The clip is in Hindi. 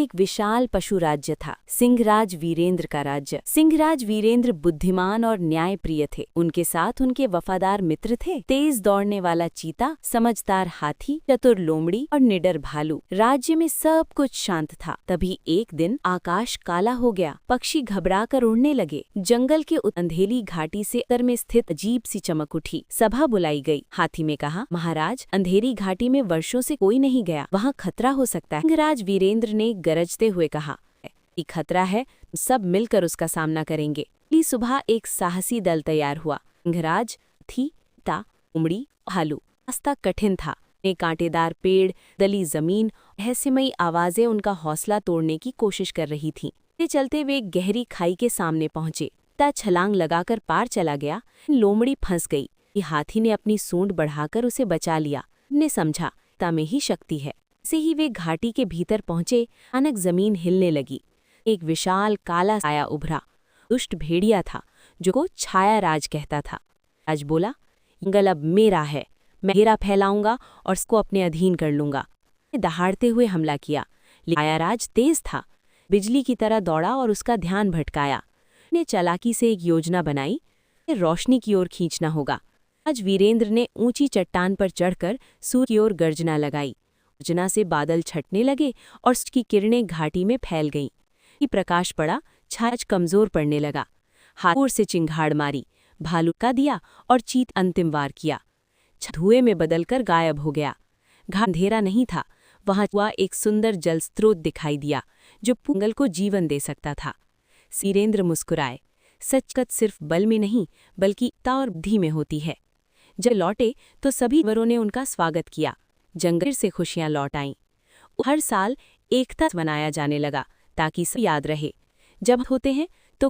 एक विशाल पशु राज्य था, सिंहराज वीरेंद्र का राज्य। सिंहराज वीरेंद्र बुद्धिमान और न्यायप्रिय थे। उनके साथ उनके वफादार मित्र थे, तेज दौड़ने वाला चीता, समझदार हाथी, चतुर लोमड़ी और निडर भालू। राज्य में सब कुछ शांत था। तभी एक दिन आकाश काला हो गया, पक्षी घबराकर उड़ने लगे। जंगल के अंधेरी घाटी से उत्तर में स्थित अजीब सी चमक उठी। सभा बुलाई गई। हाथी ने कहा, महाराज, अंधेरी घाटी में वर्षों से कोई नहीं गया, वहाँ खतरा हो सकता है। सिंहराज वीरेंद्र ने गरजते हुए कहा, ये खतरा है, सब मिलकर उसका सामना करेंगे। अगली सुबह एक साहसी दल तैयार हुआ। सिंहराज, चीता, लोमड़ी, भालू। रास्ता कठिन था। कांटेदार पेड़, दली जमीन, रहस्यमयी आवाजें उनका हौसला तोड़ने की कोशिश कर रही थीं। चलते वे गहरी खाई के सामने पहुंचे। चीता छलांग लगाकर पार चला गया। लोमड़ी फंस गई। हाथी ने अपनी सूंड बढ़ाकर उसे बचा लिया। ने समझा, चीता में ही शक्ति है। से ही वे घाटी के भीतर पहुंचे। अचानक जमीन हिलने लगी। एक विशाल काला साया उभरा। दुष्ट भेड़िया था, जो को छाया राज कहता था। राज बोला, जंगल अब मेरा है, मैं घेरा फैलाऊंगा और इसको अपने अधीन कर लूंगा। दहाड़ते हुए हमला किया। छाया राज तेज था, बिजली की तरह दौड़ा और उसका ध्यान भटकाया। ने चालाकी से एक योजना बनाई, रोशनी की ओर खींचना होगा। आज वीरेंद्र ने ऊंची चट्टान पर चढ़कर सूर्य की ओर गर्जना लगाई। गर्जना से बादल छटने लगे और उसकी किरणें घाटी में फैल गईं। प्रकाश पड़ा, छाया कमजोर पड़ने लगा। हाथ से चिंगाड़ मारी, भालू का दिया और चीत अंतिम वार किया। धुएं में बदलकर गायब हो गया। अंधेरा नहीं था, वहां हुआ एक सुंदर जल स्रोत दिखाई दिया, जो जंगल को जीवन दे सकता था। वीरेंद्र मुस्कुराए। सचकत सिर्फ बल में नहीं, बल्कि एकता और बुद्धि में होती है। जब लौटे तो सभी वरों ने उनका स्वागत किया। जंगल से खुशियां लौट आईं। हर साल एकता मनाया जाने लगा, ताकि सब याद रहे, जब होते हैं तो